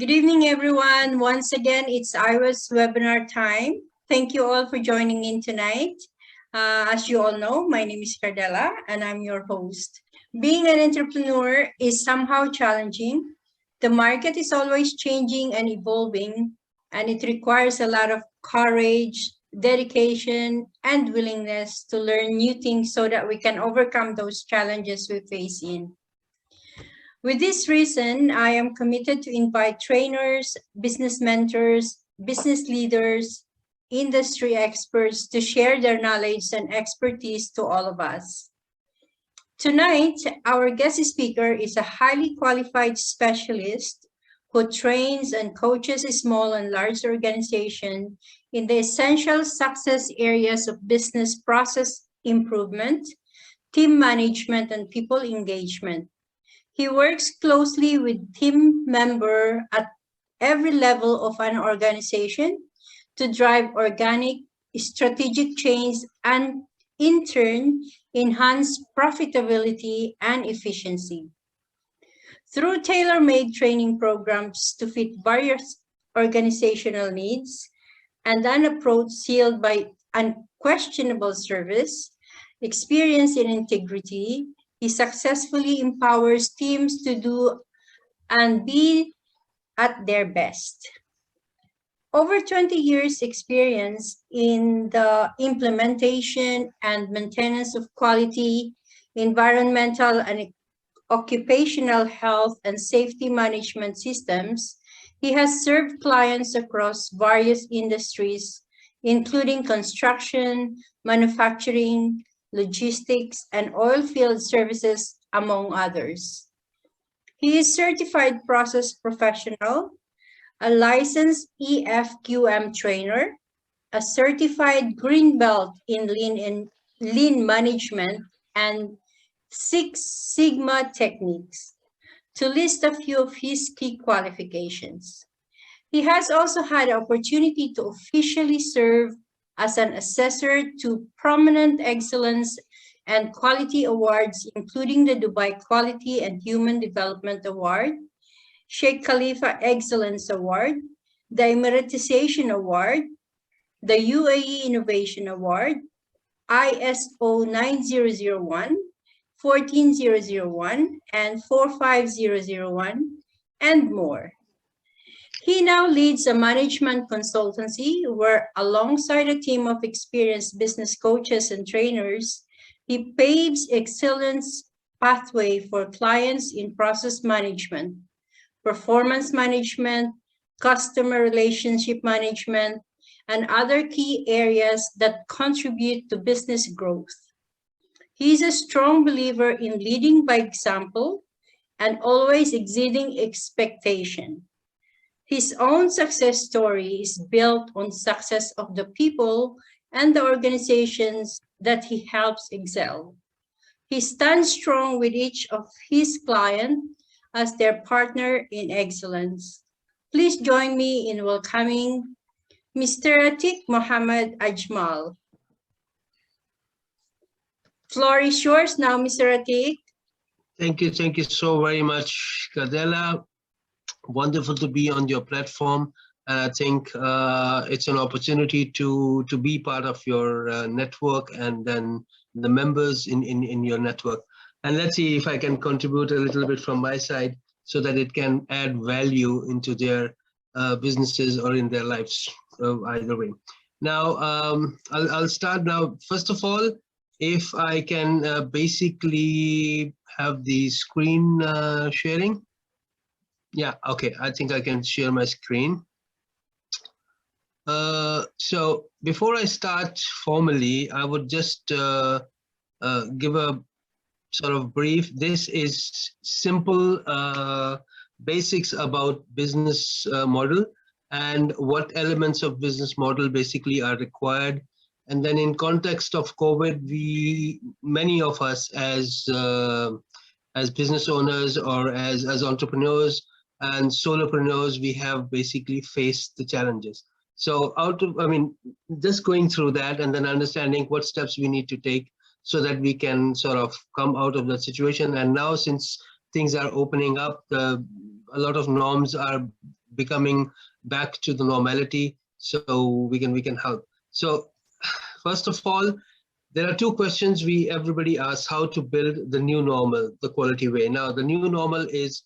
Good evening, everyone. Once again, it's Ira's webinar time. Thank you all for joining in tonight. As you all know, my name is Cardella and I'm your host. Being an entrepreneur is somehow challenging. The market is always changing and evolving, and it requires a lot of courage, dedication, and willingness to learn new things so that we can overcome those challenges we face in. With this reason, I am committed to invite trainers, business mentors, business leaders, industry experts to share their knowledge and expertise to all of us. Tonight, our guest speaker is a highly qualified specialist who trains and coaches small and large organizations in the essential success areas of business process improvement, team management, and people engagement. He works closely with team members at every level of an organization to drive organic strategic change and, in turn, enhance profitability and efficiency. Through tailor-made training programs to fit various organizational needs and an approach sealed by unquestionable service, experience in integrity, he successfully empowers teams to do and be at their best. Over 20 years experience in the implementation and maintenance of quality, environmental and occupational health and safety management systems, he has served clients across various industries, including construction, manufacturing, logistics, and oilfield services, among others. He is certified process professional, a licensed EFQM trainer, a certified green belt in lean management, and Six Sigma techniques, to list a few of his key qualifications. He has also had the opportunity to officially serve as an assessor to prominent excellence and quality awards, including the Dubai Quality and Human Development Award, Sheikh Khalifa Excellence Award, the Emiratization Award, the UAE Innovation Award, ISO 9001, 14001, and 45001, and more. He now leads a management consultancy where, alongside a team of experienced business coaches and trainers, he paves excellence pathway for clients in process management, performance management, customer relationship management, and other key areas that contribute to business growth. He is a strong believer in leading by example and always exceeding expectation. His own success story is built on success of the people and the organizations that he helps excel. He stands strong with each of his clients as their partner in excellence. Please join me in welcoming Mr. Atiq Mujammad Ajmal. Floor is yours now, Mr. Atiq. Thank you so very much, Cardella. Wonderful to be on your platform, and I think it's an opportunity to be part of your network and then the members in your network. And let's see if I can contribute a little bit from my side so that it can add value into their businesses or in their lives, either way. Now, I'll start now. First of all, if I can basically have the screen sharing. Yeah, okay, I think I can share my screen. So before I start formally, I would just give a sort of brief. This is simple basics about business model and what elements of business model basically are required. And then in context of COVID, many of us as business owners or as entrepreneurs and solopreneurs, we have basically faced the challenges. So just going through that and then understanding what steps we need to take so that we can sort of come out of that situation. And now, since things are opening up, a lot of norms are becoming back to the normality, so we can help. So first of all, there are two questions everybody asks: how to build the new normal, the quality way. Now, the new normal is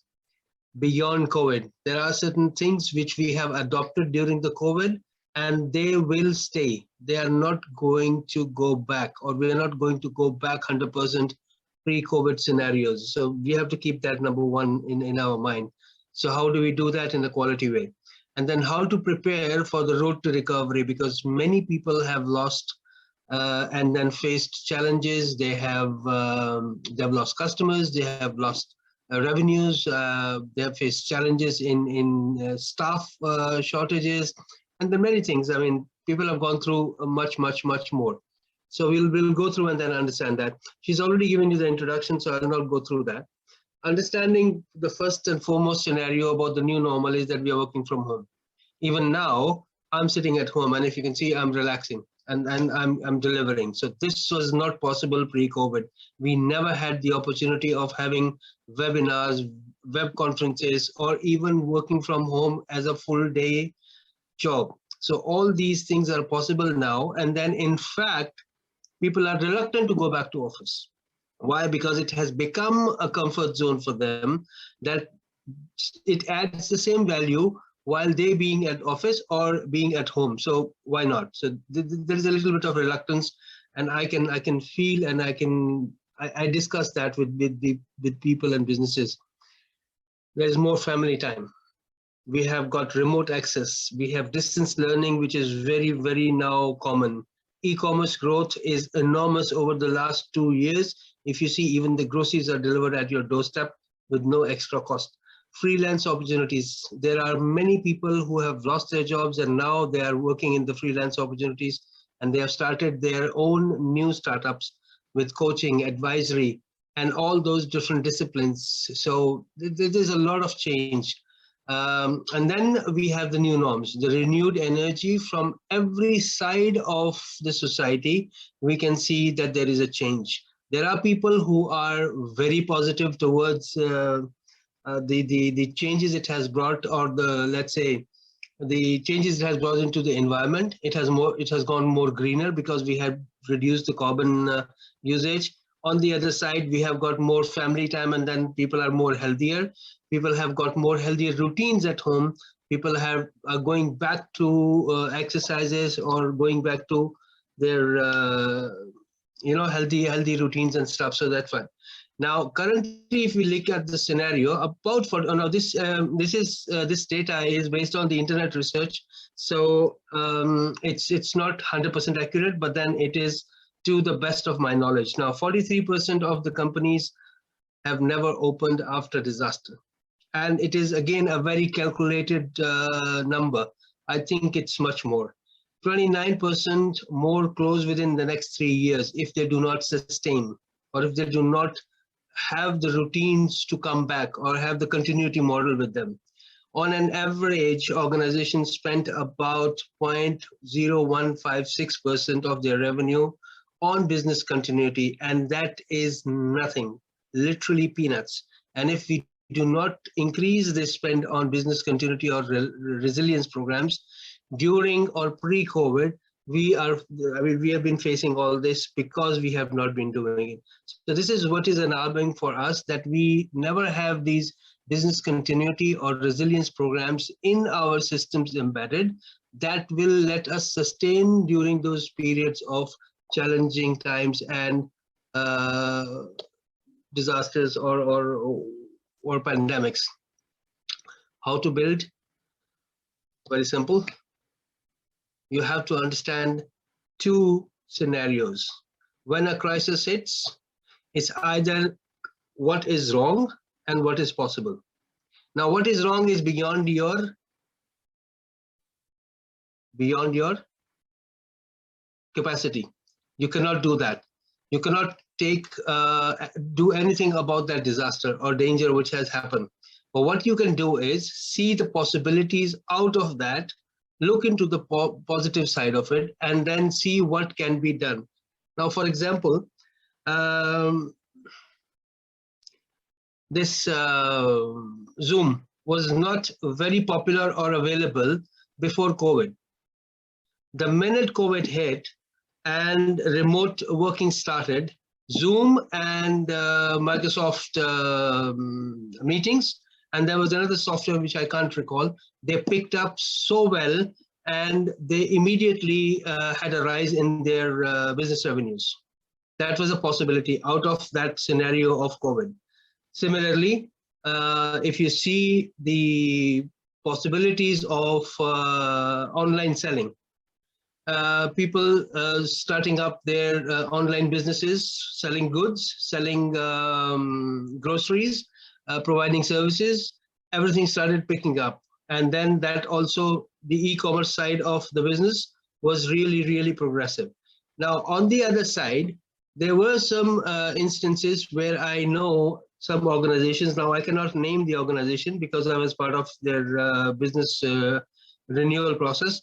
beyond COVID. There are certain things which we have adopted during the COVID, and they will stay. They are not going to go back, or we are not going to go back 100% pre-COVID scenarios. So we have to keep that number one in our mind. So how do we do that in a quality way? And then how to prepare for the road to recovery, because many people have lost and then faced challenges. They've lost customers, they have lost revenues, they have faced challenges in staff shortages, and then many things. I mean, people have gone through much more. So we'll go through and then understand that. She's already given you the introduction, so I'll not go through that. Understanding the first and foremost scenario about the new normal is that we are working from home. Even now, I'm sitting at home, and if you can see, I'm relaxing and I'm delivering. So this was not possible pre-COVID. We never had the opportunity of having webinars, web conferences, or even working from home as a full day job. So all these things are possible now. And then in fact, people are reluctant to go back to office. Why? Because it has become a comfort zone for them, that it adds the same value while they being at office or being at home. So why not? So there is a little bit of reluctance, and I can feel, and I discuss that with people and businesses. There's more family time. We have got remote access. We have distance learning, which is very now common. E-commerce growth is enormous over the last 2 years. If you see, even the groceries are delivered at your doorstep with no extra cost. Freelance opportunities. There are many people who have lost their jobs, and now they are working in the freelance opportunities, and they have started their own new startups with coaching, advisory, and all those different disciplines. So there's a lot of change. And then we have the new norms, the renewed energy from every side of the society. We can see that there is a change. There are people who are very positive towards the changes it has brought, or let's say the changes it has brought into the environment. It has gone more greener because we have reduced the carbon usage. On the other side, we have got more family time, and then people are more healthier. People have got more healthier routines at home. People are going back to exercises, or going back to their healthy routines and stuff. So that's fine. Now, currently, if we look at the scenario, about for now, this data is based on the internet research, so it's not 100% accurate, but then it is to the best of my knowledge. Now, 43% of the companies have never opened after disaster, and it is again a very calculated number. I think it's much more. 29% more close within the next 3 years if they do not sustain, or if they do not have the routines to come back, or have the continuity model with them. On an average, organizations spent about 0.0156% of their revenue on business continuity, and that is nothing, literally peanuts. And if we do not increase the spend on business continuity or resilience programs during or pre-COVID, we have been facing all this because we have not been doing it. So this is what is alarming for us, that we never have these business continuity or resilience programs in our systems embedded that will let us sustain during those periods of challenging times and disasters or pandemics. How to build? Very simple. You have to understand two scenarios. When a crisis hits, it's either what is wrong and what is possible. Now, what is wrong is beyond your capacity. You cannot do that. You cannot do anything about that disaster or danger which has happened. But what you can do is see the possibilities out of that, look into the positive side of it, and then see what can be done. Now, for example, this Zoom, was not very popular or available before COVID. The minute COVID hit and remote working started, Zoom and Microsoft meetings, and there was another software which I can't recall, they picked up so well, and they immediately had a rise in their business revenues. That was a possibility out of that scenario of COVID. Similarly, if you see the possibilities of online selling, people starting up their online businesses, selling goods, selling groceries, providing services, everything started picking up. And then that also, the e-commerce side of the business was really, really progressive. Now, on the other side, there were some instances where I know some organizations, now I cannot name the organization because I was part of their business renewal process.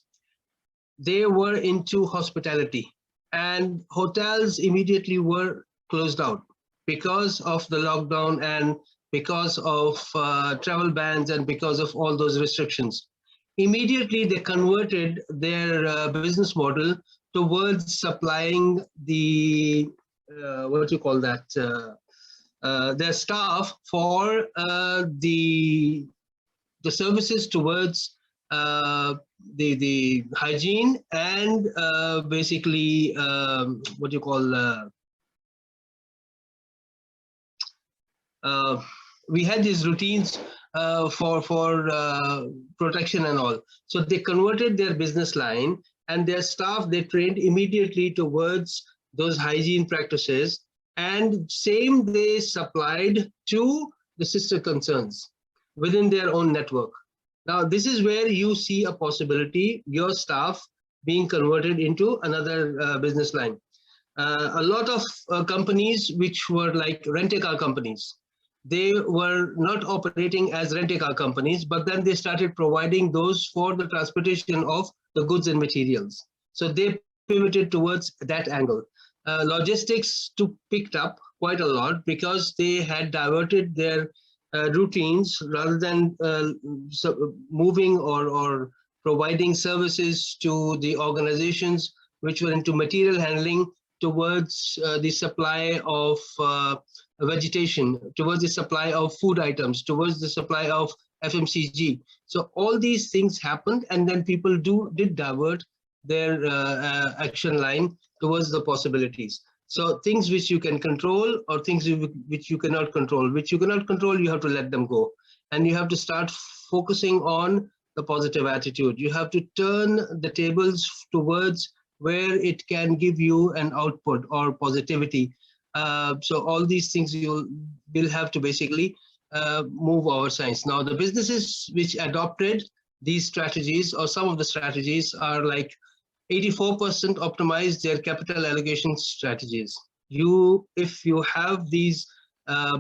They were into hospitality, and hotels immediately were closed out because of the lockdown and because of travel bans and because of all those restrictions. Immediately, they converted their business model towards supplying the, what do you call that, their staff for the services towards the hygiene and basically what do you call we had these routines for protection and all. So they converted their business line, and their staff, they trained immediately towards those hygiene practices, and same they supplied to the sister concerns within their own network. Now, this is where you see a possibility, your staff being converted into another business line. A lot of companies which were like rent-a-car companies, they were not operating as rent-a-car companies, but then they started providing those for the transportation of the goods and materials. So they pivoted towards that angle. Logistics picked up quite a lot because they had diverted their routines rather than moving or providing services to the organizations which were into material handling towards the supply of vegetation, towards the supply of food items, towards the supply of FMCG. So all these things happened, and then people did divert their action line towards the possibilities. So things which you can control or things which you cannot control. Which you cannot control, you have to let them go. And you have to start focusing on the positive attitude. You have to turn the tables towards where it can give you an output or positivity. So all these things you will have to basically move our science. Now, the businesses which adopted these strategies, or some of the strategies, are like 84% optimize their capital allocation strategies. If you have these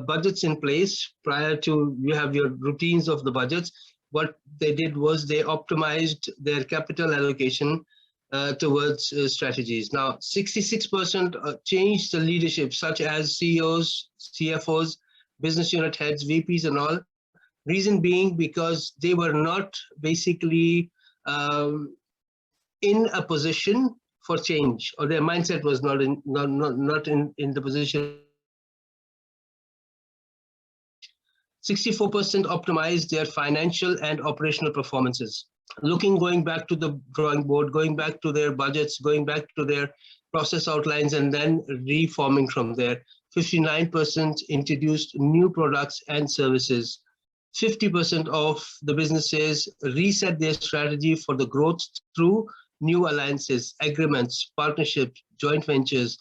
budgets in place prior to, you have your routines of the budgets, what they did was they optimized their capital allocation towards strategies. Now, 66% changed the leadership, such as CEOs, CFOs, business unit heads, VPs and all. Reason being because they were not basically in a position for change, or their mindset was not in the position. 64% optimized their financial and operational performances. Going back to the drawing board, going back to their budgets, going back to their process outlines, and then reforming from there. 59% introduced new products and services. 50% of the businesses reset their strategy for the growth through new alliances, agreements, partnerships, joint ventures.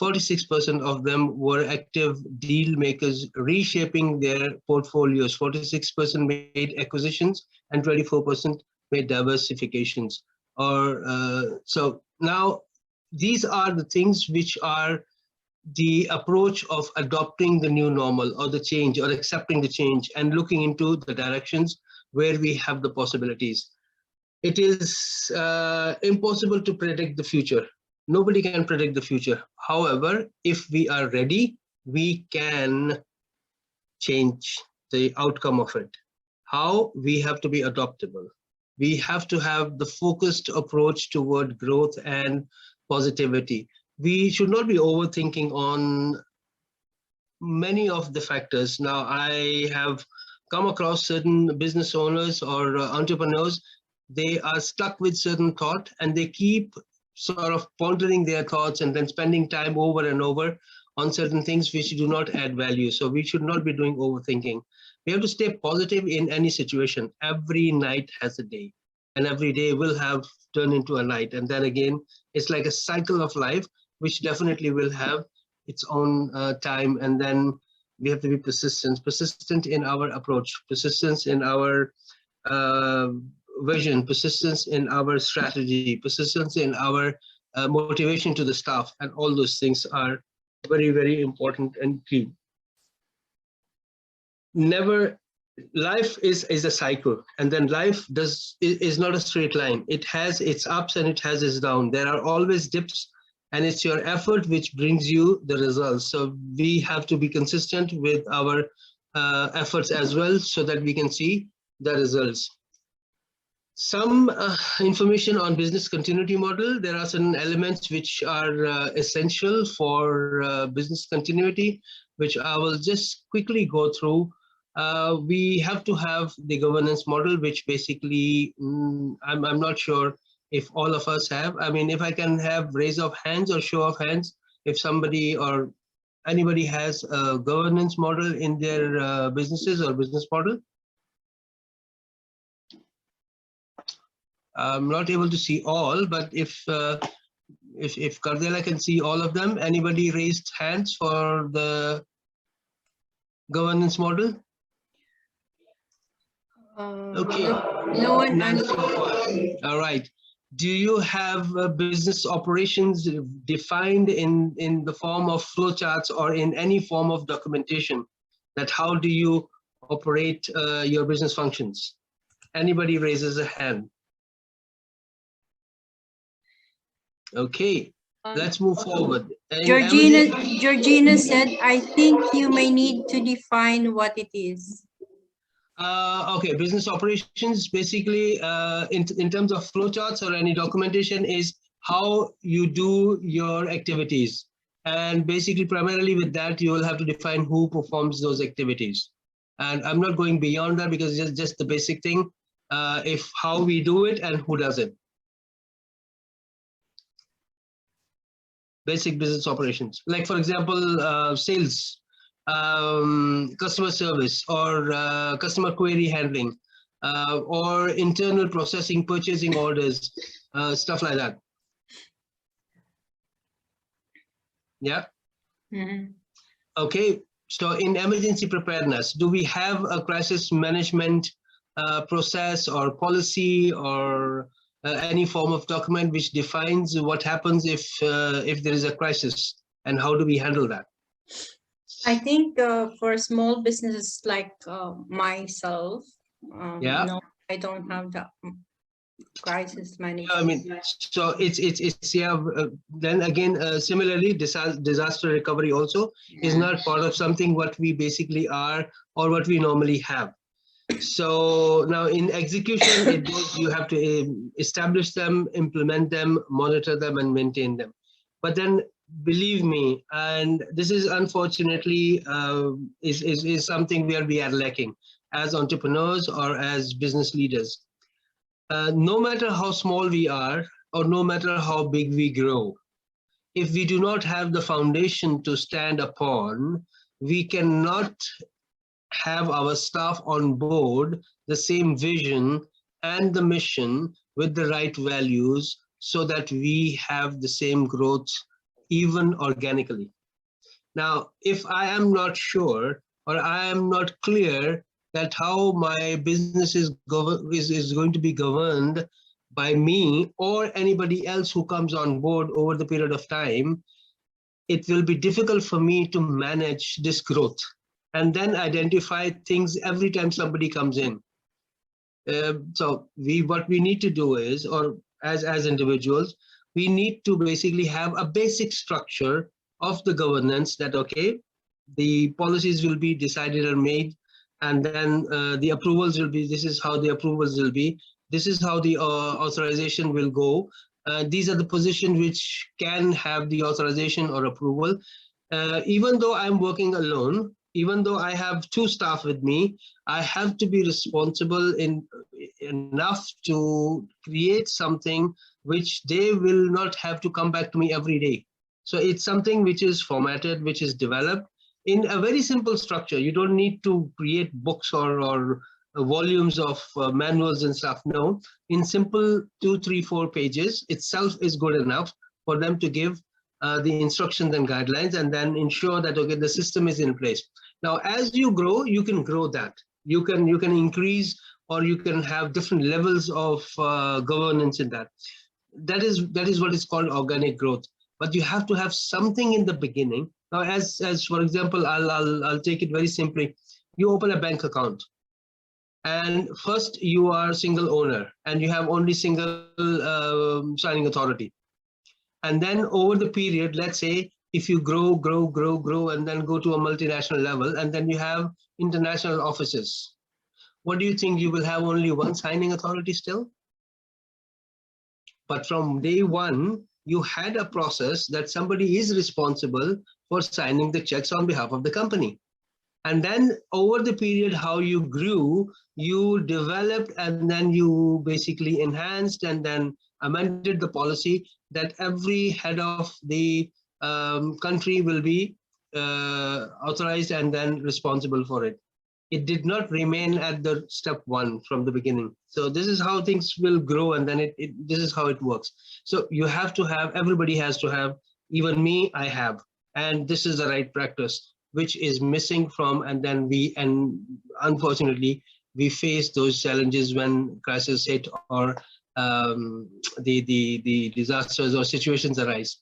46% of them were active deal makers, reshaping their portfolios. 46% made acquisitions and 24% made diversifications. So now these are the things which are the approach of adopting the new normal or the change, or accepting the change and looking into the directions where we have the possibilities. It is impossible to predict the future. Nobody can predict the future. However, if we are ready, we can change the outcome of it. How? We have to be adaptable. We have to have the focused approach toward growth and positivity. We should not be overthinking on many of the factors. Now, I have come across certain business owners or entrepreneurs. They are stuck with certain thought and they keep sort of pondering their thoughts and then spending time over and over on certain things which do not add value. So we should not be doing overthinking. We have to stay positive in any situation. Every night has a day, and every day will have turned into a night. And then again, it's like a cycle of life, which definitely will have its own time. And then we have to be persistent in our approach, persistence in our uh, vision, persistence in our strategy, persistence in our motivation to the staff, and all those things are very, very important and key. Never, life is a cycle, and then life is not a straight line. It has its ups and it has its downs. There are always dips, and it's your effort which brings you the results. So we have to be consistent with our efforts as well, so that we can see the results. Some information on business continuity model. There are certain elements which are essential for business continuity, which I will just quickly go through. We have to have the governance model, which basically, I'm not sure if all of us have. I mean, if I can have raise of hands or show of hands, if somebody or anybody has a governance model in their businesses or business model. I'm not able to see all, but if Kardela can see all of them, anybody raised hands for the governance model? Okay, no one. All right. Do you have business operations defined in the form of flowcharts or in any form of documentation? That how do you operate your business functions? Anybody raises a hand? Okay, let's move forward. Georgina said, I think you may need to define what it is. Okay, business operations basically in terms of flowcharts or any documentation is how you do your activities. And basically primarily with that, you will have to define who performs those activities. And I'm not going beyond that because it's just the basic thing, if how we do it and who does it. Basic business operations, like for example, sales, customer service, or customer query handling, or internal processing, purchasing orders, stuff like that. Yeah. Mm-hmm. Okay. So in emergency preparedness, do we have a crisis management process or policy or any form of document which defines what happens if there is a crisis, and how do we handle that? I think for small businesses like myself, yeah, no, I don't have that crisis management. I mean, so it's yeah. Then again, similarly, disaster recovery also is not part of something what we basically are or what we normally have. So now in execution, you have to establish them, implement them, monitor them, and maintain them. But then, believe me, and this is unfortunately is something where we are lacking as entrepreneurs or as business leaders. No matter how small we are, or no matter how big we grow, if we do not have the foundation to stand upon, we cannot have our staff on board the same vision and the mission with the right values so that we have the same growth even organically. Now, if I am not sure or I am not clear that how my business is going to be governed by me or anybody else who comes on board over the period of time, it will be difficult for me to manage this growth and then identify things every time somebody comes in. So what we need to do is, or as individuals, we need to basically have a basic structure of the governance that, okay, the policies will be decided or made, and then the approvals will be, this is how the approvals will be, this is how the authorization will go. These are the positions which can have the authorization or approval. Even though I'm working alone, even though I have 2 staff with me, I have to be responsible enough to create something which they will not have to come back to me every day. So it's something which is formatted, which is developed in a very simple structure. You don't need to create books or volumes of manuals and stuff. No, in simple 2, 3, 4 pages itself is good enough for them to give the instructions and guidelines, and then ensure that, okay, the system is in place. Now, as you grow, you can grow that. You can increase, or you can have different levels of governance in that. That is what is called organic growth. But you have to have something in the beginning. Now, as for example, I'll take it very simply. You open a bank account, and first you are single owner, and you have only single signing authority. And then over the period, let's say if you grow, and then go to a multinational level, and then you have international offices, what do you think? You will have only one signing authority still? But from day one, you had a process that somebody is responsible for signing the checks on behalf of the company. And then over the period, how you grew, you developed, and then you basically enhanced and then amended the policy that every head of the country will be authorized and then responsible for it. It did not remain at the step 1 from the beginning. So this is how things will grow, and then this is how it works. So you have to have, everybody has to have, even me, I have, and this is the right practice, which is missing from, and then unfortunately we face those challenges when crisis hit, or the disasters or situations arise.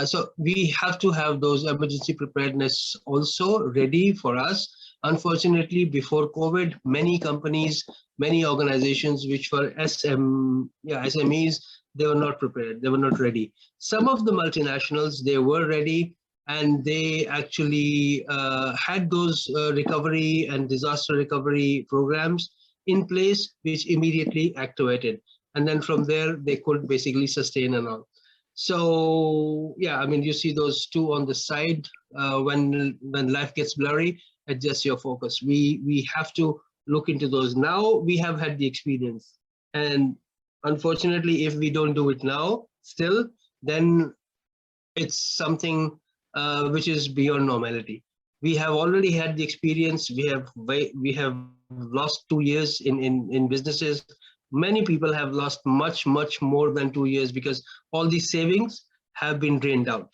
So we have to have those emergency preparedness also ready for us. Unfortunately, before COVID, many companies, many organizations which were SMEs, they were not prepared, they were not ready. Some of the multinationals, they were ready, and they actually had those recovery and disaster recovery programs in place, which immediately activated. And then from there, they could basically sustain and all. So yeah, I mean, you see those 2 on the side. When life gets blurry, adjust your focus. We have to look into those. Now we have had the experience, and unfortunately, if we don't do it now, still, then it's something which is beyond normality. We have already had the experience. We have lost 2 years in businesses. Many people have lost much more than 2 years, because all these savings have been drained out.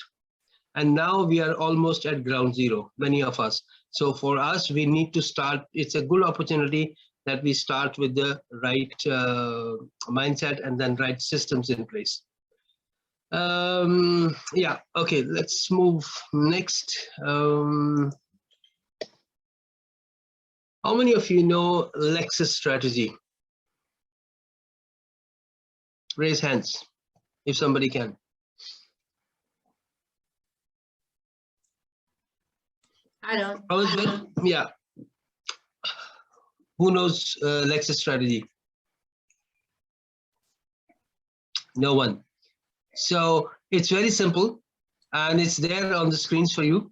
And now we are almost at ground zero, many of us. So for us, we need to start. It's a good opportunity that we start with the right mindset and then right systems in place. Yeah, okay, let's move next. How many of you know Lexus strategy? Raise hands if somebody can. I don't. How is it? Yeah. Who knows Lexus strategy? No one. So it's very simple, and it's there on the screens for you.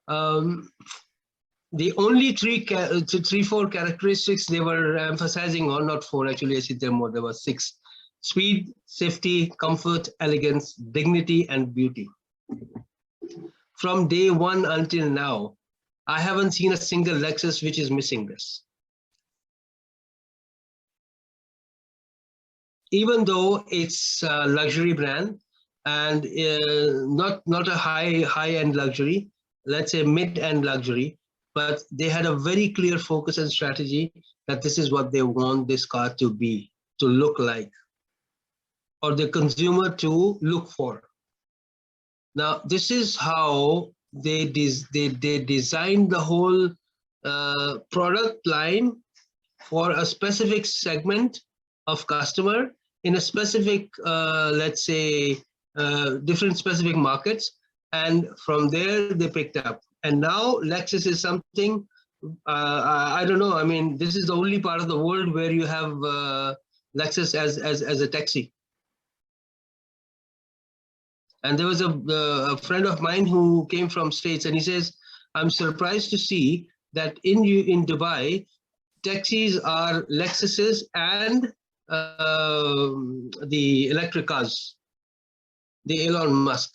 The only 4 characteristics they were emphasizing on, not 4 actually, I see there more, there were 6. Speed, safety, comfort, elegance, dignity, and beauty. From day 1 until now, I haven't seen a single Lexus which is missing this. Even though it's a luxury brand and not a high-end luxury, let's say mid-end luxury, but they had a very clear focus and strategy that this is what they want this car to be, to look like, or the consumer to look for. Now, this is how they designed the whole product line for a specific segment of customer in a specific, let's say, different specific markets. And from there, they picked up. And now Lexus is something I don't know. I mean, this is the only part of the world where you have Lexus as a taxi. And there was a friend of mine who came from States, and he says, I'm surprised to see that in Dubai, taxis are Lexuses and the electric cars, the Elon Musk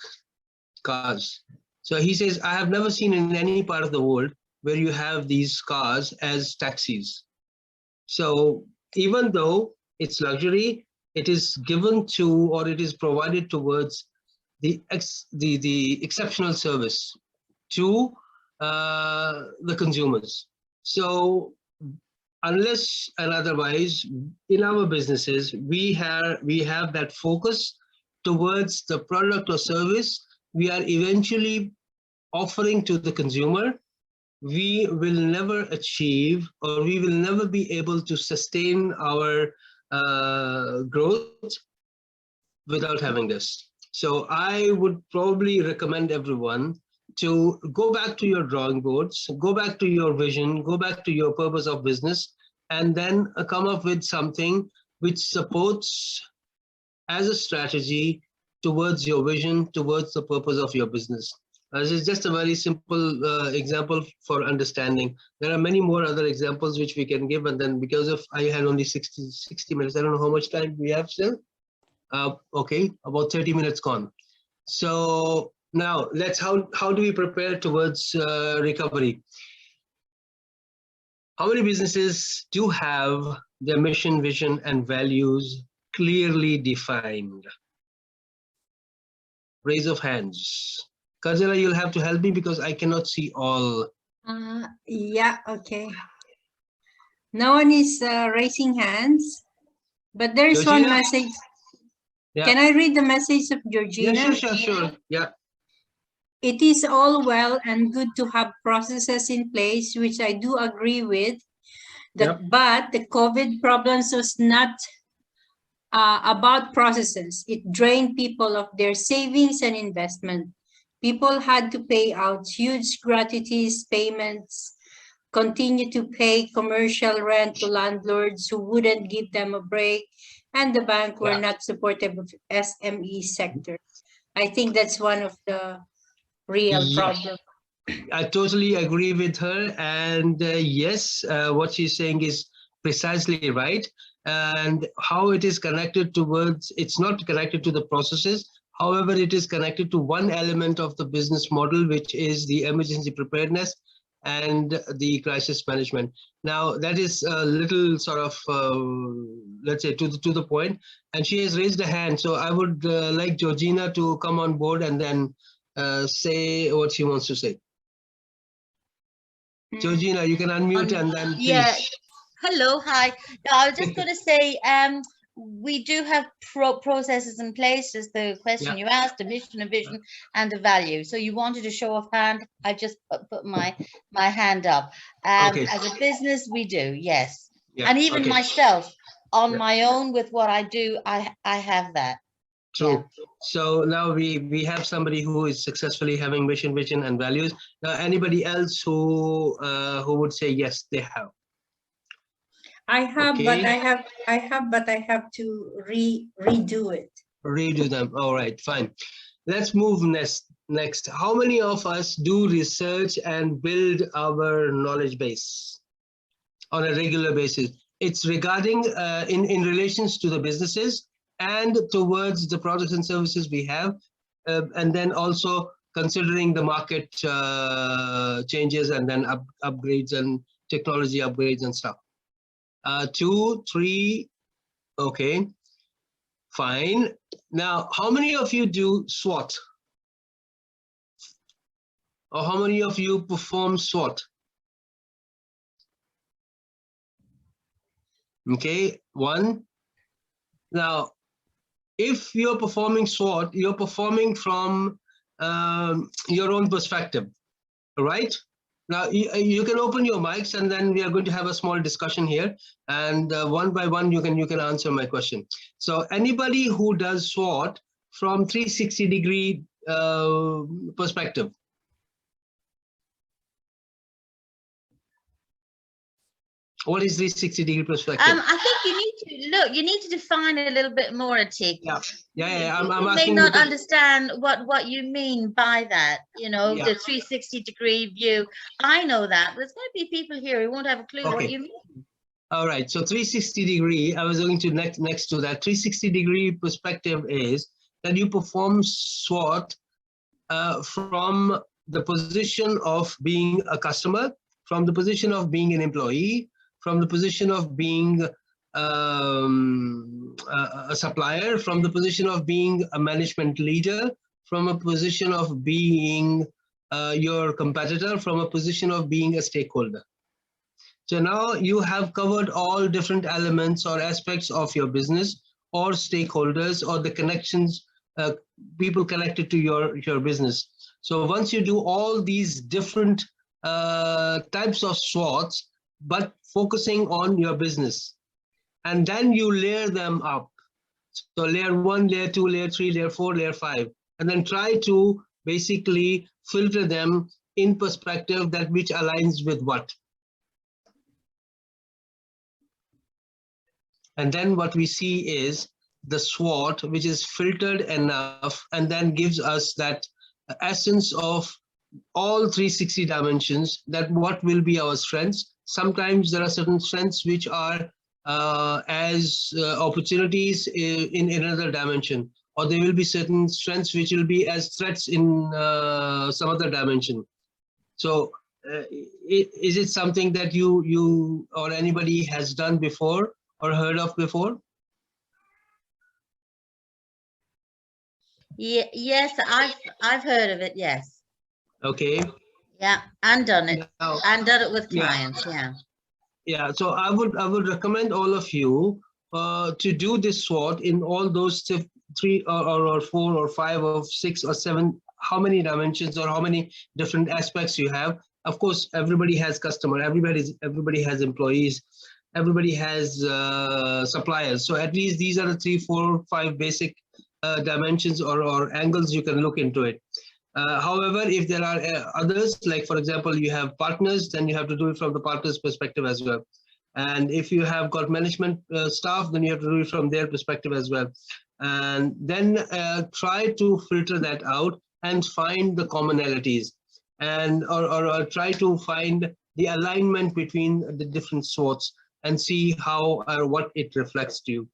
cars. So he says, I have never seen in any part of the world where you have these cars as taxis. So even though it's luxury, it is given to, or it is provided towards the exceptional service to the consumers. So unless and otherwise, in our businesses, we have that focus towards the product or service we are eventually offering to the consumer, we will never achieve, or we will never be able to sustain our growth without having this. So I would probably recommend everyone to go back to your drawing boards, go back to your vision, go back to your purpose of business, and then come up with something which supports as a strategy towards your vision, towards the purpose of your business. This is just a very simple example for understanding. There are many more other examples which we can give, and then because of I had only 60 minutes, I don't know how much time we have still. Okay, about 30 minutes gone. So now how do we prepare towards recovery? How many businesses do have their mission, vision, and values clearly defined? Raise of hands. Kajala, you'll have to help me because I cannot see all. Yeah, okay. No one is raising hands, but there's Georgina? one message. Yeah. Can I read the message of Georgina? Yeah, sure. Yeah. It is all well and good to have processes in place, which I do agree with. But the COVID problems was not about processes. It drained people of their savings and investment. People had to pay out huge gratuities payments, continue to pay commercial rent to landlords who wouldn't give them a break, and the bank were not supportive of SME sector. I think that's one of the real problems. I totally agree with her, and yes, what she's saying is precisely right. And how it is connected towards, it's not connected to the processes. However, it is connected to one element of the business model, which is the emergency preparedness and the crisis management. Now, that is a little sort of, let's say, to the point. And she has raised a hand. So I would like Georgina to come on board and then say what she wants to say. Georgina, you can unmute and then please. Yeah. Hello, hi. No, I was just going to say, we do have processes in place, as the question you asked, a mission, a vision, and a value. So you wanted a show of hand. I just put my hand up. As a business, we do, yes. And even myself, on my own with what I do, I have that. True. So now we have somebody who is successfully having mission, vision, and values. Now, anybody else who would say yes, they have? I have, but I have to redo it. Redo them. All right, fine. Let's move next. How many of us do research and build our knowledge base on a regular basis? It's regarding in relations to the businesses and towards the products and services we have, and then also considering the market changes and then upgrades and technology upgrades and stuff. 2, 3, okay, fine. Now, how many of you do SWOT? Or how many of you perform SWOT? Okay, 1. Now, if you're performing SWOT, you're performing from your own perspective, right? Now, you can open your mics and then we are going to have a small discussion here, and one by one you can answer my question. So anybody who does SWOT from 360-degree perspective? What is 360-degree perspective? I think you need to look. You need to define it a little bit more, Atiq. Yeah. I'm People may asking not because, understand what you mean by that. You know, yeah. the 360-degree view. I know that, but there's going to be people here who won't have a clue what Okay. you mean. All right. So 360-degree. I was going to next to that. 360-degree perspective is that you perform SWOT from the position of being a customer, from the position of being an employee, from the position of being a supplier, from the position of being a management leader, from a position of being your competitor, from a position of being a stakeholder. So now you have covered all different elements or aspects of your business or stakeholders or the connections, people connected to your business. So once you do all these different types of SWOTs, but focusing on your business, and then you layer them up. So layer 1, layer 2, layer 3, layer 4, layer 5, and then try to basically filter them in perspective that which aligns with what. And then what we see is the SWOT, which is filtered enough and then gives us that essence of all 360 dimensions, that what will be our strengths. Sometimes there are certain strengths which are as opportunities in another dimension, or there will be certain strengths which will be as threats in some other dimension. So is it something that you or anybody has done before or heard of before? Yeah, yes, I've heard of it. Yes. Okay. Yeah, and done it, Now, and done it with yeah. clients. Yeah. Yeah. So I would recommend all of you to do this SWOT in all those 3 or 4 or 5 or 6 or 7, how many dimensions or how many different aspects you have. Of course, everybody has customer, everybody has employees, everybody has suppliers. So at least these are the 3, 4, 5 basic dimensions or angles you can look into it. However, if there are others, like for example, you have partners, then you have to do it from the partner's perspective as well. And if you have got management staff, then you have to do it from their perspective as well. And then try to filter that out and find the commonalities, and or try to find the alignment between the different SWOTs and see how or what it reflects to you.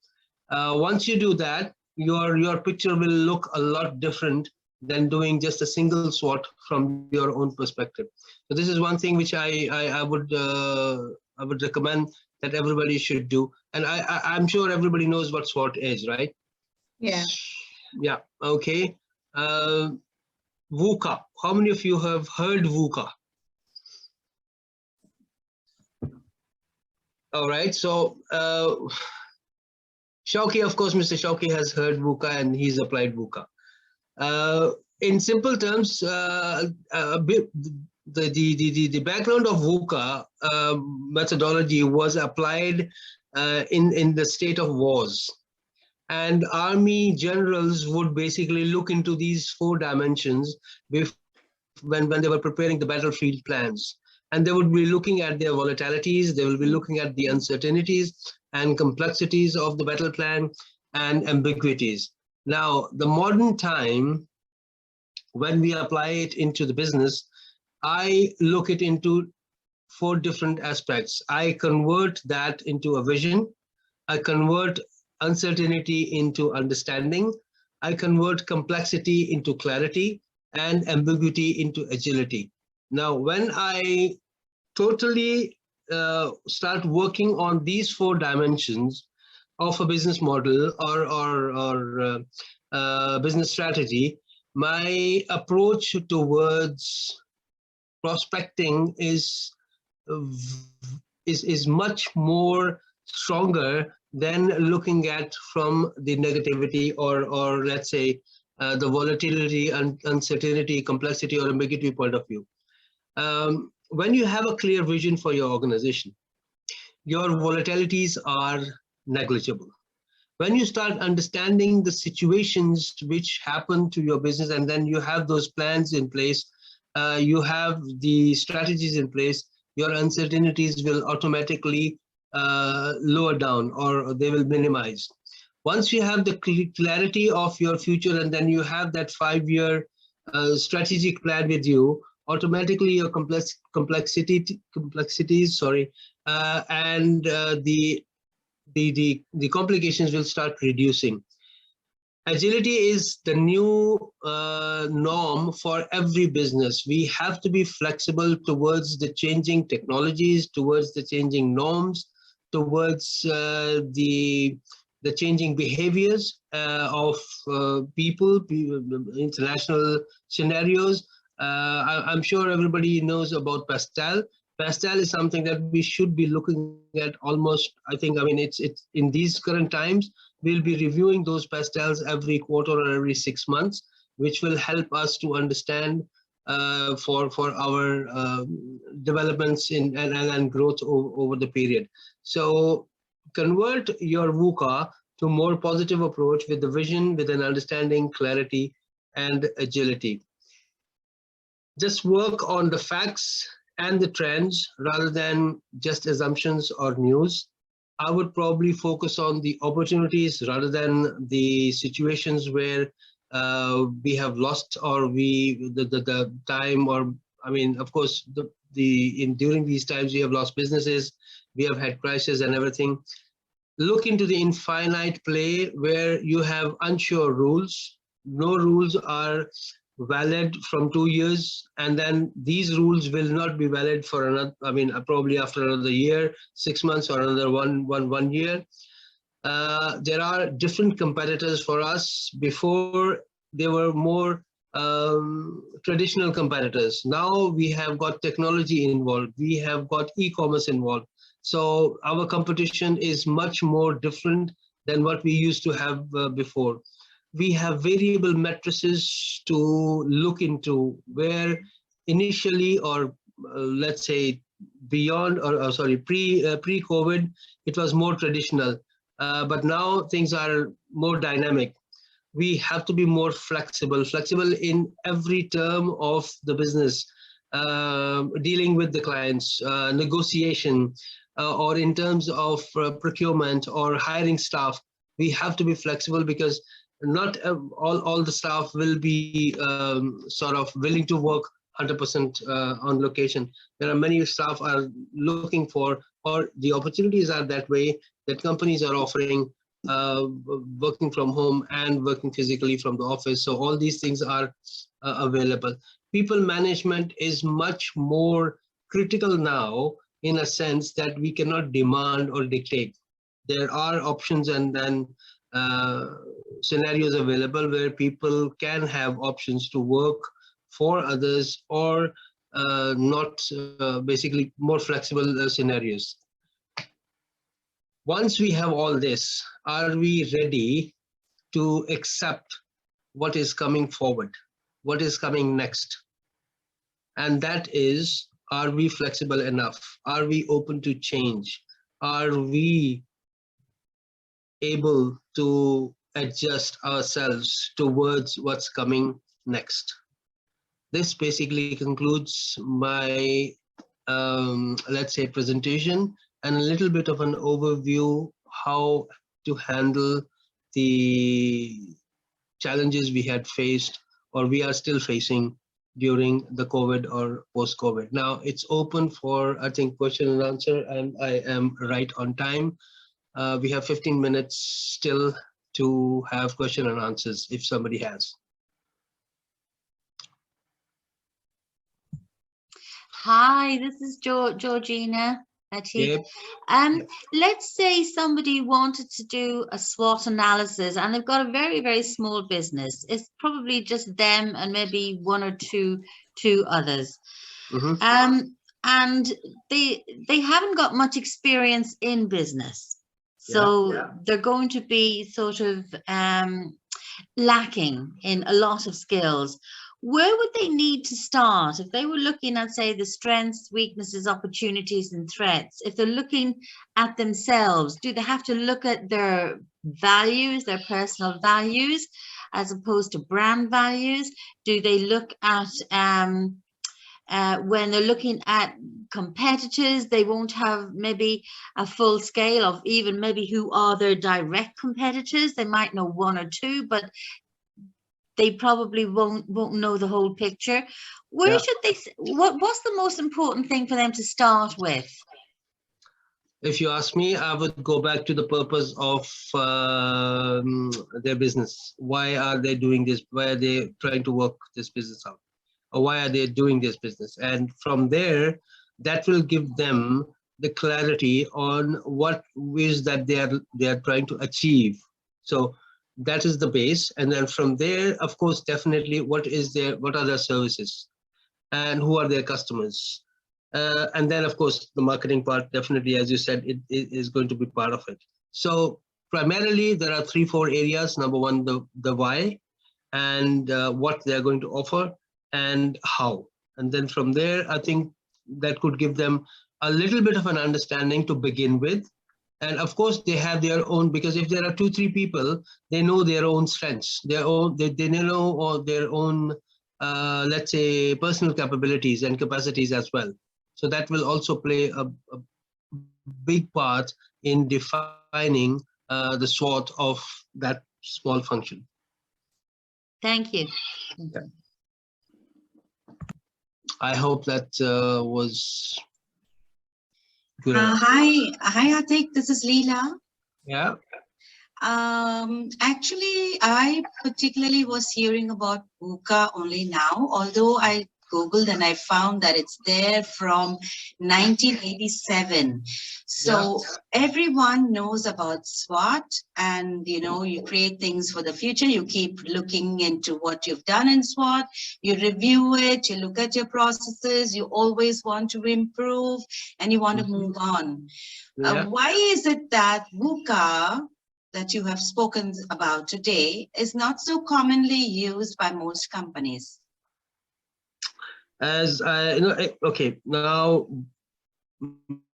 Once you do that, your picture will look a lot different than doing just a single SWOT from your own perspective. So this is one thing which I would recommend that everybody should do. And I'm sure everybody knows what SWOT is, right? Yeah. Yeah. Okay. VUCA. How many of you have heard VUCA? All right. So Shauki, of course, Mr. Shauki has heard VUCA and he's applied VUCA. In simple terms, the background of VUCA methodology was applied in the state of wars, and army generals would basically look into these 4 dimensions when they were preparing the battlefield plans, and they would be looking at their volatilities, they will be looking at the uncertainties and complexities of the battle plan and ambiguities. Now, the modern time, when we apply it into the business, I look it into 4 different aspects. I convert that into a vision. I convert uncertainty into understanding. I convert complexity into clarity and ambiguity into agility. Now, when I totally start working on these 4 dimensions of a business model or business strategy, my approach towards prospecting is much more stronger than looking at from the negativity or let's say the volatility and uncertainty, complexity or ambiguity point of view. When you have a clear vision for your organization, your volatilities are negligible. When you start understanding the situations which happen to your business, and then you have those plans in place, you have the strategies in place, your uncertainties will automatically lower down, or they will minimize. Once you have the clarity of your future, and then you have that 5-year strategic plan with you, automatically your complexities, and the complications will start reducing. Agility is the new norm for every business. We have to be flexible towards the changing technologies, towards the changing norms, towards the changing behaviors of people, international scenarios. I'm sure everybody knows about Pastel. Pastel is something that we should be looking at almost, I mean, it's in these current times, we'll be reviewing those pastels every quarter or every 6 months, which will help us to understand for our developments in and growth over the period. So convert your VUCA to more positive approach with the vision, with an understanding, clarity, and agility. Just work on the facts and the trends rather than just assumptions or news. I would probably focus on the opportunities rather than the situations where we have lost, or the time, or I mean, of course, during these times we have lost businesses, we have had crises and everything. Look into the infinite play where you have unsure rules. No rules are valid from 2 years, and then these rules will not be valid for another, I mean, probably after another year, 6 months, or another one year. There are different competitors for us. Before, they were more traditional competitors. Now we have got technology involved, we have got e-commerce involved. So our competition is much more different than what we used to have before. We have variable matrices to look into, where initially, or let's say beyond, or sorry, pre-COVID, it was more traditional, but now things are more dynamic. We have to be more flexible in every term of the business, dealing with the clients, negotiation, or in terms of procurement or hiring staff. We have to be flexible, because not all the staff will be sort of willing to work 100% on location. There are many staff are looking for, or the opportunities are that way, that companies are offering working from home and working physically from the office. So all these things are available. People management is much more critical now, in a sense that we cannot demand or dictate. There are options and then scenarios available where people can have options to work for others, or not, basically more flexible scenarios. Once we have all this, are we ready to accept what is coming forward, what is coming next? And that is, are we flexible enough? Are we open to change? Are we able to adjust ourselves towards what's coming next? This basically concludes my, let's say, presentation, and a little bit of an overview how to handle the challenges we had faced, or we are still facing, during the COVID or post-COVID. Now it's open for, I think, question and answer, and I am right on time. We have 15 minutes still to have question and answers if somebody has. Hi, this is Georgina. Yep. Let's say somebody wanted to do a SWOT analysis, and they've got a very, very small business. It's probably just them and maybe one or two others. Mm-hmm. And they haven't got much experience in business. So they're going to be sort of lacking in a lot of skills. Where would they need to start if they were looking at, say, the strengths, weaknesses, opportunities, and threats? If they're looking at themselves, do they have to look at their values, their personal values, as opposed to brand values? Do they look at when they're looking at competitors. They won't have maybe a full scale of even maybe who are their direct competitors. They might know one or two, but they probably won't know the whole picture. Where should they, what's the most important thing for them to start with? If you ask me, I would go back to the purpose of their business. Why are they doing this? Why are they trying to work this business out? Or why are they doing this business? And from there, that will give them the clarity on what is that they are trying to achieve. So that is the base. And then from there, of course, definitely what are their services and who are their customers? And then, of course, the marketing part, definitely, as you said, it is going to be part of it. So primarily, there are 3-4 areas. Number one, the why, and what they're going to offer, and how. And then from there, I think that could give them a little bit of an understanding to begin with. And of course, they have their own, because if there are 2-3 people, they know their own strengths, they know their own, let's say, personal capabilities and capacities as well. So that will also play a big part in defining the SWOT of that small function. Thank you. Okay. I hope that was good. Hi, Atiq. This is Leela. Yeah. Actually, I particularly was hearing about VUCA only now, although I Googled and I found that it's there from 1987. So everyone knows about SWOT, and you create things for the future. You keep looking into what you've done in SWOT, you review it, you look at your processes, you always want to improve, and you want to move on. Why is it that VUCA that you have spoken about today is not so commonly used by most companies? As okay, now,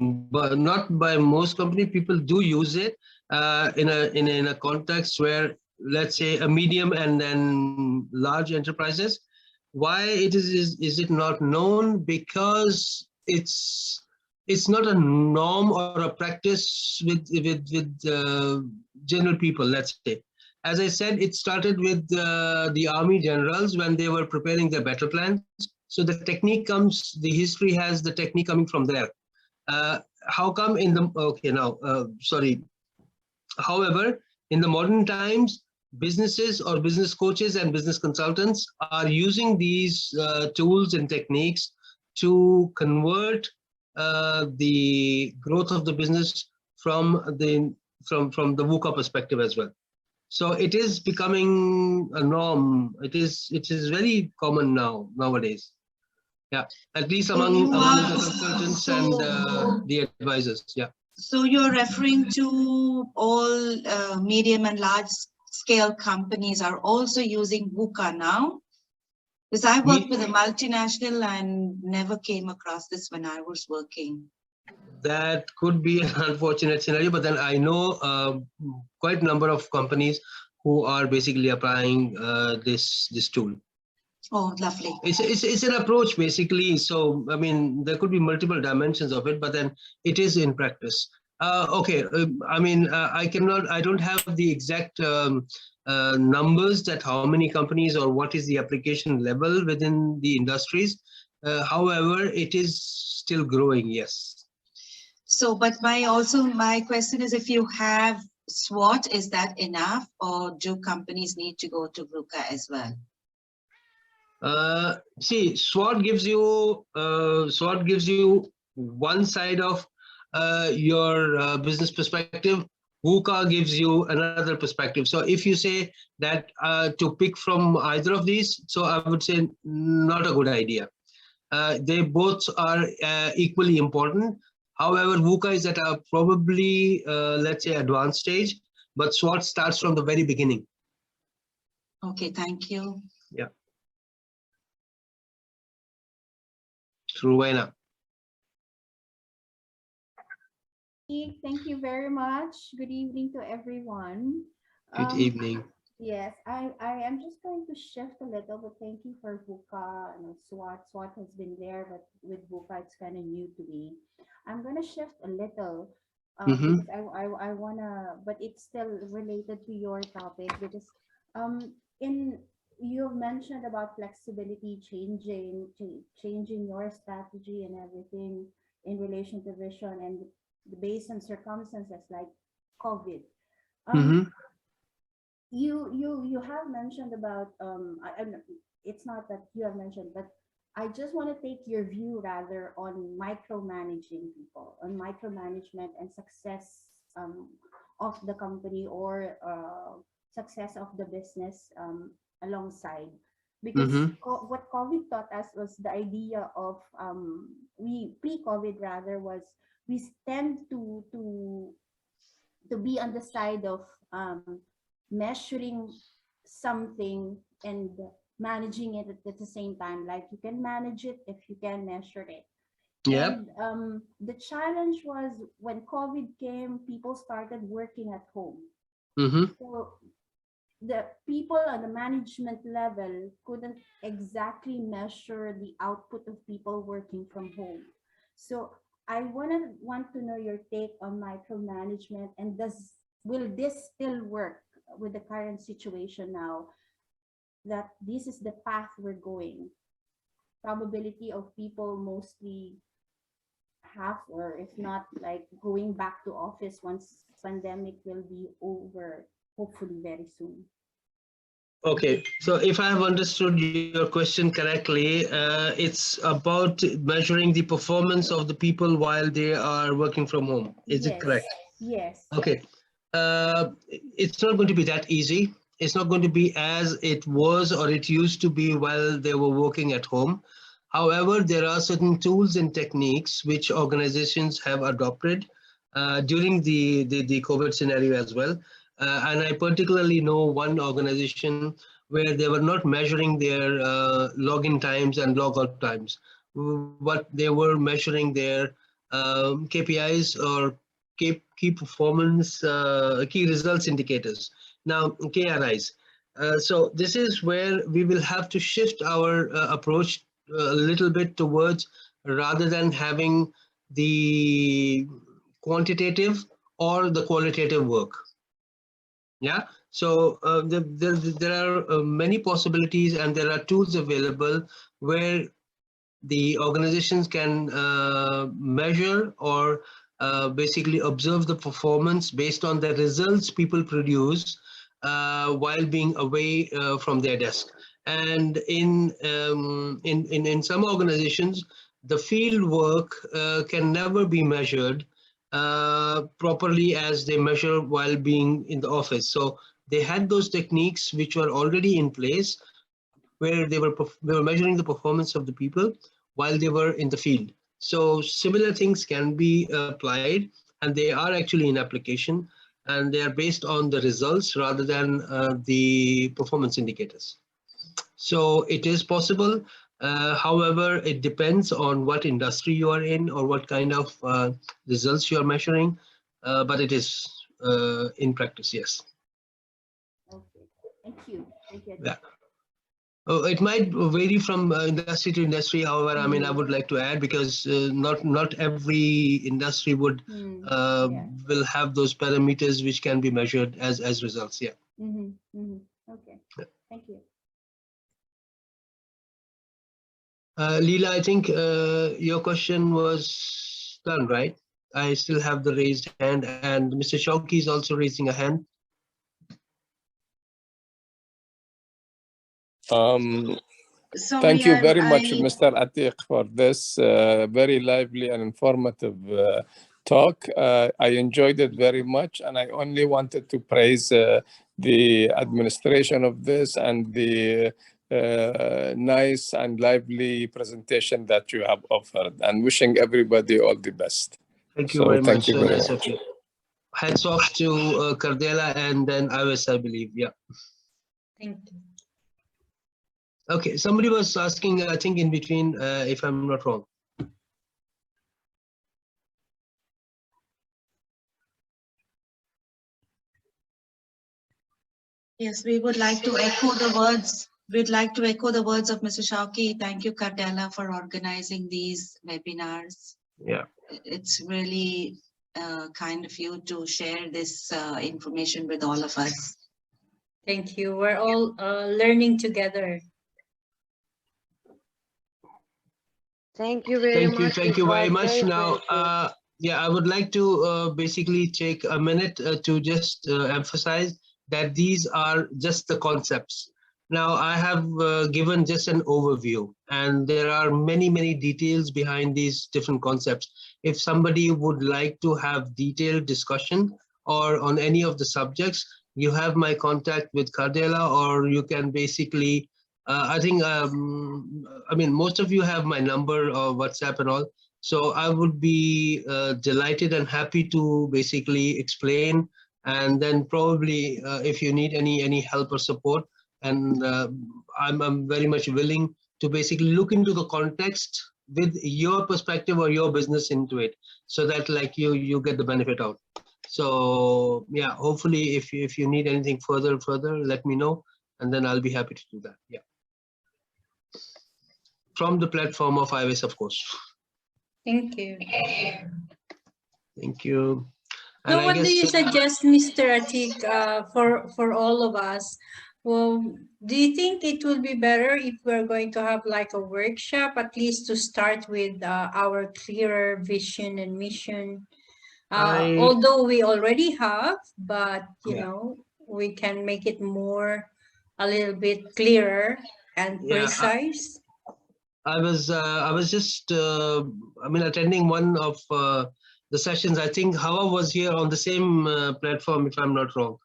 but not by most company. People do use it in a context where, let's say, a medium and then large enterprises. Why it is it not known? Because it's not a norm or a practice with general people, let's say. As I said, it started with the army generals when they were preparing their battle plans. So the technique comes, the history has the technique coming from there. How come in the, okay, now, sorry. However, in the modern times, businesses or business coaches and business consultants are using these tools and techniques to convert the growth of the business from the VUCA perspective as well. So it is becoming a norm. It is very common nowadays. Yeah, at least among the consultants and the advisors. Yeah. So you're referring to all medium and large scale companies are also using VUCA now? Because I worked with a multinational and never came across this when I was working. That could be an unfortunate scenario, but then I know quite a number of companies who are basically applying this tool. Oh, lovely. It's an approach basically. So I mean, there could be multiple dimensions of it, but then it is in practice. Okay, I mean, I don't have the exact numbers that how many companies or what is the application level within the industries. However, it is still growing. Yes. So, but my question is, if you have SWOT, is that enough, or do companies need to go to VUCA as well? See, SWOT gives you one side of your business perspective. VUCA gives you another perspective. So if you say that to pick from either of these, so I would say not a good idea. They both are equally important. However, VUCA is at a probably, let's say, advanced stage, but SWOT starts from the very beginning. Okay, thank you. Yeah. Ruwaina. Thank you very much. Good evening to everyone. Good evening. Yes, I am just going to shift a little, but thank you for VUCA. You know, SWAT has been there, but with VUCA, it's kind of new to me. I'm gonna shift a little, Mm-hmm. because I wanna, but it's still related to your topic because in you've mentioned about flexibility, changing your strategy and everything in relation to vision and based on circumstances like COVID. Um, Mm-hmm. you have mentioned about it's not that you have mentioned, but I just want to take your view rather on micromanaging people, on micromanagement and success of the company or success of the business alongside, because Mm-hmm. what COVID taught us was the idea of we pre-COVID rather was we tend to be on the side of measuring something and managing it at the same time. Like you can manage it if you can measure it. Yep. And the challenge was when COVID came, people started working at home. Mm-hmm. So the people on the management level couldn't exactly measure the output of people working from home. So I want to know your take on micromanagement, and will this still work with the current situation now that this is the path we're going? Probability of people mostly half or if not like going back to office once pandemic will be over, hopefully very soon. Okay, so if I have understood your question correctly, it's about measuring the performance of the people while they are working from home. Is it Yes, correct? yes. Okay. It's not going to be that easy. It's not going to be as it was or it used to be while they were working at home. However, there are certain tools and techniques which organizations have adopted during the COVID scenario as well. And I particularly know one organization where they were not measuring their login times and logout times, but they were measuring their KPIs or key performance, key results indicators. Now, KRIs. So this is where we will have to shift our approach a little bit towards, rather than having the quantitative or the qualitative work. Yeah. So there are many possibilities and there are tools available where the organizations can measure or basically observe the performance based on the results people produce while being away from their desk. And in some organizations, the field work can never be measured properly as they measure while being in the office. So they had those techniques which were already in place where they were measuring the performance of the people while they were in the field. So similar things can be applied, and they are actually in application, and they are based on the results rather than the performance indicators. So it is possible. However, it depends on what industry you are in or what kind of results you are measuring. But it is in practice, yes. Okay. Thank you. Thank you, Yeah. Atiq. It might vary from industry to industry. However, I mean, I Mm. would like to add, because not every industry would Mm. uh, Yeah. will have those parameters which can be measured as results. Yeah. Mm-hmm. Mm-hmm. Okay. Thank you. Leela, I think your question was done, right? I still have the raised hand, and Mr. Shauki is also raising a hand. Sorry, Thank you very much, I Mr. Atiq, for this very lively and informative talk. I enjoyed it very much, and I only wanted to praise the administration of this and the nice and lively presentation that you have offered, and wishing everybody all the best. Thank you So very thank much. you So very nice of much. you. Hats off to Cardella and then Iris, I believe. Yeah. Thank you. Okay. Somebody was asking, I think, in between, if I'm not wrong. Yes, we would like to echo the words. We'd like to echo the words of Mr. Shauki. Thank you, Cardella, for organizing these webinars. Yeah. It's really kind of you to share this information with all of us. Thank you. We're all learning together. Thank you very much. Thank It you very was much. very, Now, very good. yeah, I would like to basically take a minute to just emphasize that these are just the concepts. Now, I have given just an overview, and there are many, many details behind these different concepts. If somebody would like to have detailed discussion or on any of the subjects, you have my contact with Cardella, or you can basically I think, I mean, most of you have my number or WhatsApp and all. So I would be delighted and happy to basically explain. And then probably if you need any help or support, and I'm very much willing to basically look into the context with your perspective or your business into it, so that like you get the benefit out. So yeah, hopefully if you need anything further, let me know, and then I'll be happy to do that. Yeah. From the platform of IWIS, of course. Thank you. Thank you. So what do you suggest, Mr. Atiq, for all of us? Well, do you think it will be better if we're going to have like a workshop, at least to start with our clearer vision and mission? Although we already have, but you know, we can make it more, a little bit clearer and precise. I was just I mean attending one of the sessions. I think Hawa was here on the same platform, if I'm not wrong.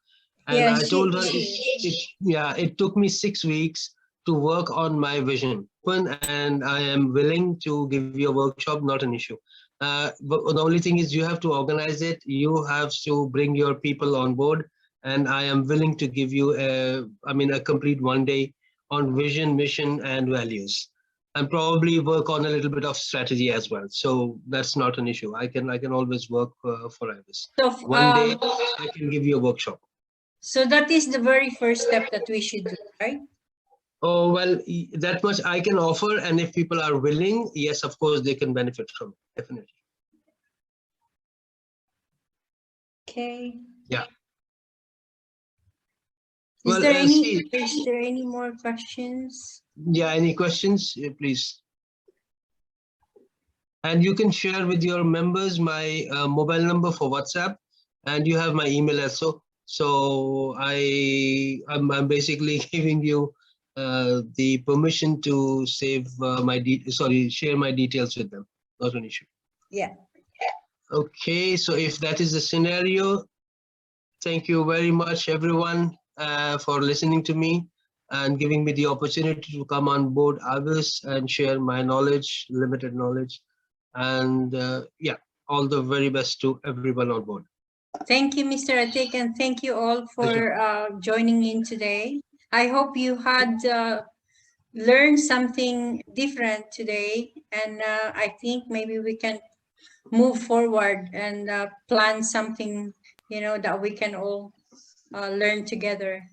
And Yeah, I told her, it took me 6 weeks to work on my vision, and I am willing to give you a workshop, not an issue. But the only thing is you have to organize it. You have to bring your people on board, and I am willing to give you a complete 1 day on vision, mission, and values, and probably work on a little bit of strategy as well. So that's not an issue. I can always work for IWIS. So 1 day I can give you a workshop. So that is the very first step that we should do, right? Oh, well, that much I can offer. And if people are willing, yes, of course, they can benefit from it. Definitely. Okay. Yeah. Is there any more questions? Yeah, any questions, please? And you can share with your members my mobile number for WhatsApp, and you have my email also. So I'm basically giving you the permission to save share my details with them. Not an issue. Yeah. Okay, so if that is the scenario, thank you very much, everyone, for listening to me and giving me the opportunity to come on board IWIS and share my knowledge, limited knowledge. And yeah, all the very best to everyone on board. Thank you, Mr. Atiq, and thank you all for joining in today. I hope you had learned something different today, and I think maybe we can move forward and plan something, you know, that we can all learn together.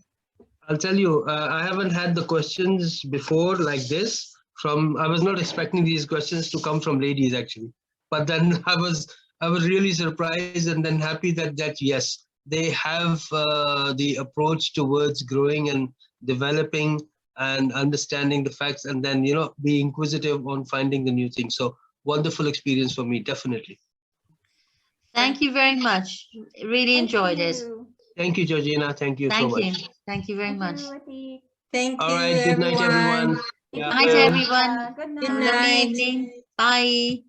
I'll tell you, I haven't had the questions before like this. I was not expecting these questions to come from ladies actually, but then I was really surprised and then happy that yes, they have the approach towards growing and developing and understanding the facts, and then be inquisitive on finding the new things. So wonderful experience for me, definitely. Thank you very much. Really enjoyed it. Thank you, Georgina. Thank you so much. Thank you very much. Thank you, all right, good night, everyone. Good night, everyone. Good night. Lovely evening. Bye.